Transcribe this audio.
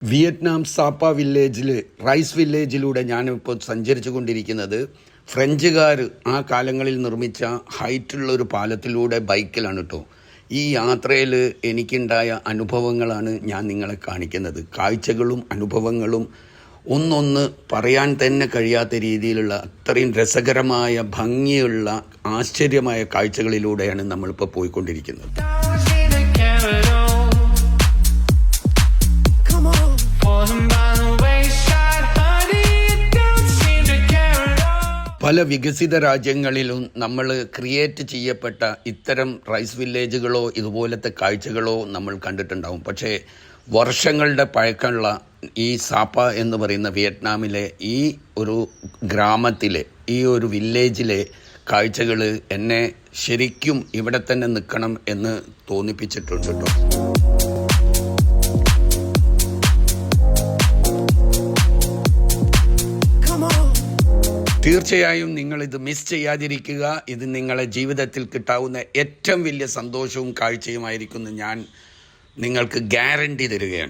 Vietnam സാപ്പ വില്ലേജിൽ rice വില്ലേജിലൂടെ ഞാനിപ്പോൾ സഞ്ചരിച്ചു കൊണ്ടിരിക്കുന്നത് ഫ്രഞ്ചുകാർ ആ കാലങ്ങളിൽ നിർമ്മിച്ച ഹൈറ്റുള്ള ഒരു പാലത്തിലൂടെ ബൈക്കിലാണ് കേട്ടോ. ഈ യാത്രയിൽ എനിക്കുണ്ടായ അനുഭവങ്ങളാണ് ഞാൻ നിങ്ങളെ കാണിക്കുന്നത്. കാഴ്ചകളും അനുഭവങ്ങളും ഒന്നൊന്ന് പറയാൻ തന്നെ കഴിയാത്ത രീതിയിലുള്ള അത്രയും രസകരമായ ഭംഗിയുള്ള ആശ്ചര്യമായ കാഴ്ചകളിലൂടെയാണ് നമ്മളിപ്പോൾ പോയിക്കൊണ്ടിരിക്കുന്നത്. പല വികസിത രാജ്യങ്ങളിലും നമ്മൾ ക്രിയേറ്റ് ചെയ്യപ്പെട്ട ഇത്തരം റൈസ് വില്ലേജുകളോ ഇതുപോലത്തെ കാഴ്ചകളോ നമ്മൾ കണ്ടിട്ടുണ്ടാവും. പക്ഷേ വർഷങ്ങളുടെ പഴക്കമുള്ള ഈ സാപ്പ എന്ന് പറയുന്ന വിയറ്റ്നാമിലെ ഈ ഒരു ഗ്രാമത്തിലെ ഈ ഒരു വില്ലേജിലെ കാഴ്ചകൾ എന്നെ ശരിക്കും ഇവിടെ തന്നെ നിൽക്കണം എന്ന് തോന്നിപ്പിച്ചിട്ടുണ്ട് കേട്ടോ. തീർച്ചയായും നിങ്ങളിത് മിസ് ചെയ്യാതിരിക്കുക. ഇത് നിങ്ങളെ ജീവിതത്തിൽ കിട്ടാവുന്ന ഏറ്റവും വലിയ സന്തോഷവും കാഴ്ചയുമായിരിക്കുമെന്ന് ഞാൻ നിങ്ങൾക്ക് ഗ്യാരണ്ടി തരികയാണ്.